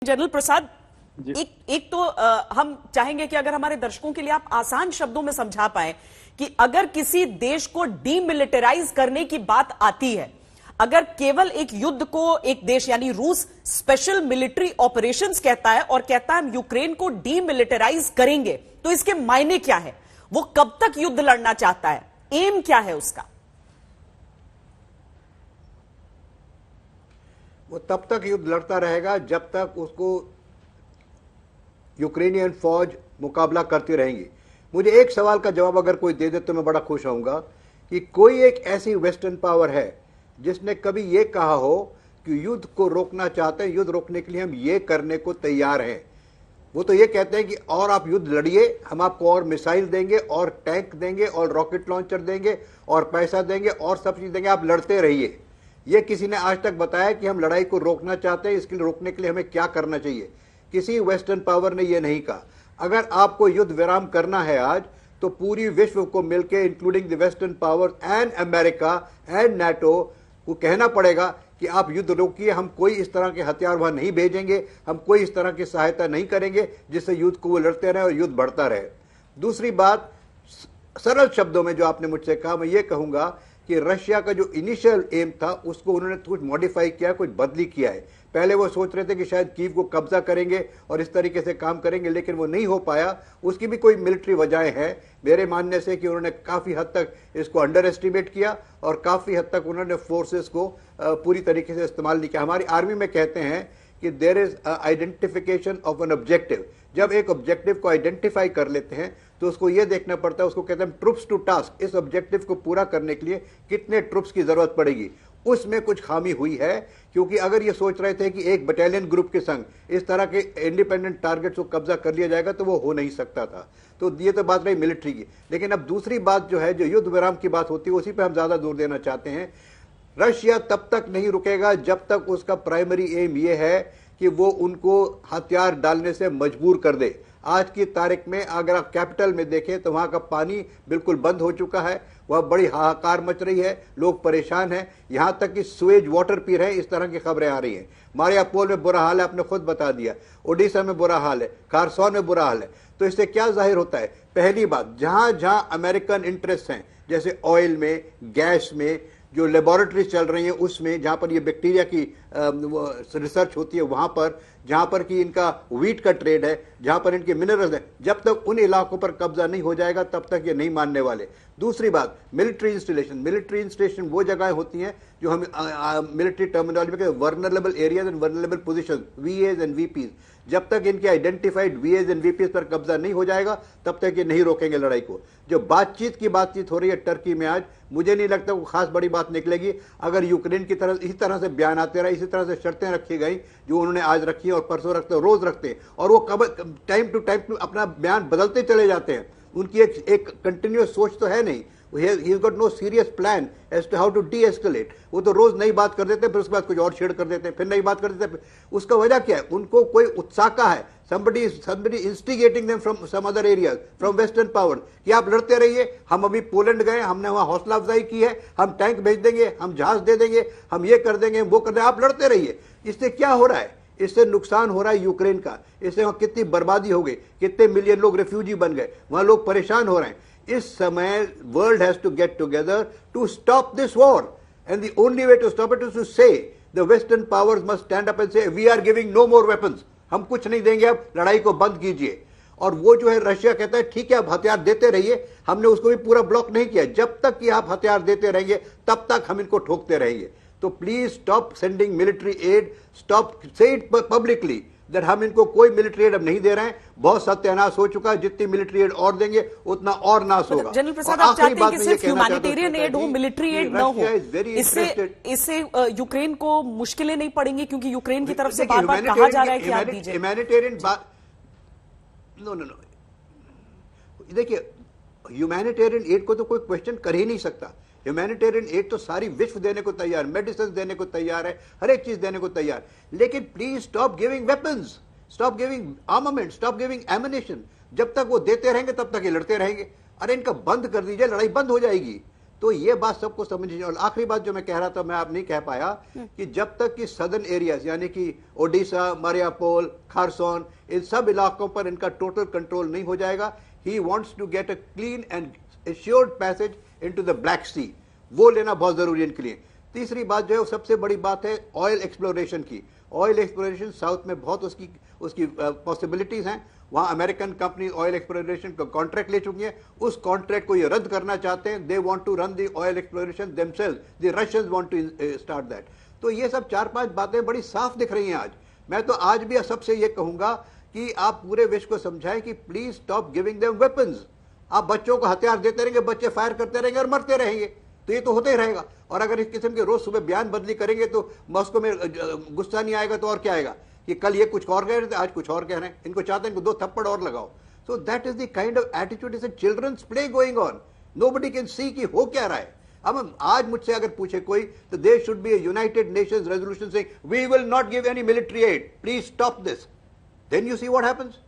General प्रसाद, एक तो हम चाहेंगे कि अगर हमारे दर्शकों के लिए आप आसान शब्दों में समझा पाए कि अगर किसी देश को डीमिलिटराइज करने की बात आती है, अगर केवल एक युद्ध को एक देश यानी रूस स्पेशल मिलिट्री ऑपरेशंस कहता है और कहता है हम यूक्रेन को डीमिलिटराइज करेंगे, तो इसके मायने क्या है? वो कब तक युद्ध लड़ना चाहता है? एम क्या है उसका? वो तब तक युद्ध लड़ता रहेगा जब तक उसको यूक्रेनियन फौज मुकाबला करती रहेंगी। मुझे एक सवाल का जवाब अगर कोई दे दे तो मैं बड़ा खुश होऊंगा कि कोई एक ऐसी वेस्टर्न पावर है जिसने कभी ये कहा हो कि युद्ध को रोकना चाहते हैं, युद्ध रोकने के लिए हम ये करने को तैयार हैं। वो तो ये कहते हैं कि और आप युद्ध लड़िए, हम आपको और मिसाइल देंगे और टैंक देंगे और रॉकेट लॉन्चर देंगे और पैसा देंगे और सब चीज देंगे, आप लड़ते रहिए। ये किसी ने आज तक बताया कि हम लड़ाई को रोकना चाहते हैं, इसके लिए रोकने के लिए हमें क्या करना चाहिए? किसी वेस्टर्न पावर ने यह नहीं कहा। अगर आपको युद्ध विराम करना है आज, तो पूरी विश्व को मिलकर including the western power and America and NATO को कहना पड़ेगा कि आप युद्ध रोकिए, हम कोई इस तरह के हथियार वहां नहीं भेजेंगे, हम कोई इस तरह की सहायता नहीं करेंगे जिससे युद्ध को वो लड़ते रहे और युद्ध बढ़ता रहे। दूसरी बात, सरल शब्दों में जो आपने मुझसे कहा, मैं ये कहूंगा कि रशिया का जो इनिशियल एम था उसको उन्होंने कुछ मॉडिफाई किया, कुछ बदली किया है। पहले वो सोच रहे थे कि शायद कीव को कब्जा करेंगे और इस तरीके से काम करेंगे, लेकिन वो नहीं हो पाया। उसकी भी कोई मिलिट्री वजहें हैं मेरे मानने से कि उन्होंने काफी हद तक इसको अंडर एस्टिमेट किया और काफी हद तक उन्होंने फोर्सेस को पूरी तरीके से इस्तेमाल नहीं किया। हमारी आर्मी में कहते हैं कि there is identification of an objective. जब एक ऑब्जेक्टिव को आइडेंटिफाई कर लेते हैं तो उसको यह देखना पड़ता है, उसको कहते हैं ट्रुप्स टू टास्क। इस ऑब्जेक्टिव को पूरा करने के लिए कितने ट्रुप्स की जरूरत पड़ेगी, उसमें कुछ खामी हुई है। क्योंकि अगर ये सोच रहे थे कि एक बटालियन ग्रुप के संग इस तरह के इंडिपेंडेंट टारगेट्स को कब्जा कर लिया जाएगा तो वो हो नहीं सकता था। तो ये तो बात रही मिलिट्री की। लेकिन अब दूसरी बात जो है, जो युद्ध विराम की बात होती है, उसी पर हम ज्यादा जोर देना चाहते हैं। रशिया तब तक नहीं रुकेगा जब तक उसका प्राइमरी एम ये है कि वो उनको हथियार डालने से मजबूर कर दे। आज की तारीख में अगर आप कैपिटल में देखें तो वहां का पानी बिल्कुल बंद हो चुका है, वह बड़ी हाहाकार मच रही है, लोग परेशान हैं, यहां तक कि सुएज वाटर पी रहे हैं, इस तरह की खबरें आ रही हैं। मारियापोल में बुरा हाल है, आपने खुद बता दिया, ओडिशा में बुरा हाल है, खारसौन में बुरा हाल है। तो इससे क्या जाहिर होता है? पहली बात, जहां जहां अमेरिकन इंटरेस्ट हैं, जैसे ऑयल में, गैस में, जो लेबोरेटरीज चल रही हैं उसमें, जहां पर ये बैक्टीरिया की रिसर्च होती है, वहां पर जहां पर कि इनका वीट का ट्रेड है, जहां पर इनके मिनरल्स हैं, जब तक उन इलाकों पर कब्जा नहीं हो जाएगा तब तक ये नहीं मानने वाले। दूसरी बात, मिलिट्री इंस्टॉलेशन। मिलिट्री इंस्टॉलेशन वो जगह होती हैं जो हम मिलिट्री टर्मिनोलॉजी में कहते हैं vulnerable areas and vulnerable position, VAs and VPs. जब तक इनके आइडेंटिफाइड वीएज एंड वीपीज पर कब्जा नहीं हो जाएगा तब तक ये नहीं रोकेंगे लड़ाई को। जो बातचीत हो रही है टर्की में आज, मुझे नहीं लगता वो खास बड़ी बात निकलेगी। अगर यूक्रेन की तरफ इसी तरह से बयान आते रहे, इसी तरह से शर्तें रखी गई जो उन्होंने आज रखी और परसों रखते, रोज रखते हैं, और वो कब टाइम टू टाइम अपना बयान बदलते चले जाते हैं। उनकी एक कंटिन्यूअस सोच तो है नहीं। He's got no serious plan as to how to de-escalate। वो तो रोज नई बात कर देते हैं, फिर उसके बाद कुछ और छेड़ कर देते हैं, फिर नई बात कर देते हैं। उसका वजह क्या है? उनको कोई उत्साह है, somebody instigating them from some other areas, from western power, कि आप लड़ते रहिए। हम अभी पोलैंड गए, हमने वहां हौसला अफजाई की है, हम टैंक भेज देंगे, हम जहाज दे देंगे, हम ये कर देंगे, वो कर देंगे, आप लड़ते रहिए। इससे क्या हो रहा है? इससे नुकसान हो रहा है यूक्रेन का। इससे वहां कितनी बर्बादी हो गई, कितने मिलियन लोग रेफ्यूजी बन गए, वहां लोग परेशान हो रहे हैं। इस समय world has to get together to stop this war, and the only way to stop it is to say the western powers must stand up and say we are giving no more weapons. हम कुछ नहीं देंगे, अब लड़ाई को बंद कीजिए। और वो जो है रशिया कहता है ठीक है आप हथियार देते रहिए, हमने उसको भी पूरा ब्लॉक नहीं किया। जब तक कि आप हथियार देते रहेंगे तब तक हम इनको ठोकते रहेंगे। तो please stop sending military add, stop से इट पब्लिकली दैट हम इनको कोई मिलिट्री एड अब नहीं दे रहे हैं। बहुत सत्यानाश हो चुका है, जितनी मिलिट्री एड और देंगे उतना और नाश होगा। जनरल प्रसाद, आप चाहते हैं कि सिर्फ ह्यूमैनिटेरियन एड हो, मिलिट्री एड न हो? इससे यूक्रेन को मुश्किलें नहीं पड़ेंगी? क्योंकि यूक्रेन की तरफ से बार बार कहा जा रहा है कि आप दीजिए ह्यूमैनिटेरियन। नो, देखिए, ह्यूमैनिटेरियन एड को तो कोई क्वेश्चन कर ही नहीं सकता। ह्यूमैनिटेरियन एड तो सारी विश्व देने को तैयार, मेडिसिन देने को तैयार है, हर एक चीज देने को तैयार। लेकिन please stop giving weapons, stop giving armament, stop giving ammunition. जब तक वो देते रहेंगे तब तक ये लड़ते रहेंगे। अरे इनका बंद कर दीजिए, लड़ाई बंद हो जाएगी। तो ये बात सबको समझनी। और आखिरी बात जो मैं कह रहा था, मैं आप नहीं कह पाया, कि जब तक कि सदर्न एरियाज यानी कि ओडिशा, मारियापोल, खारसोन, इन सब इलाकों पर इनका टोटल कंट्रोल नहीं हो जाएगा, he wants to get a clean and assured passage into the Black Sea, वो लेना बहुत जरूरी है इनके लिए। तीसरी बात जो है वो सबसे बड़ी बात है ऑयल एक्सप्लोरेशन की। ऑयल एक्सप्लोरेशन साउथ में बहुत उसकी पॉसिबिलिटीज हैं। वहां अमेरिकन कंपनी ऑयल एक्सप्लोरेशन का कॉन्ट्रैक्ट ले चुकी है, उस कॉन्ट्रैक्ट को ये रद्द करना चाहते हैं। They want to run the oil exploration themselves, the Russians want to start that. तो ये सब 4-5 बातें बड़ी साफ दिख रही हैं आज। मैं तो आज भी सबसे ये कहूंगा कि आप पूरे विश्व को समझाएं कि please stop giving them weapons. आप बच्चों को हथियार देते रहेंगे, बच्चे फायर करते रहेंगे और मरते रहेंगे, तो ये तो होते ही रहेगा। और अगर इस किस्म के रोज सुबह बयान बदली करेंगे तो मॉस्को में गुस्सा नहीं आएगा तो और क्या आएगा कि कल ये कुछ और कह रहे थे, आज कुछ और कह रहे हैं। इनको चाहते हैं इनको 2 थप्पड़ और लगाओ। So that is the kind of attitude, is a children's play going on. Nobody can see कि हो क्या रहा है। अब आज मुझसे अगर पूछे कोई, तो there should be a United Nations resolution saying we will not give any military aid, please stop this. Then you see what happens.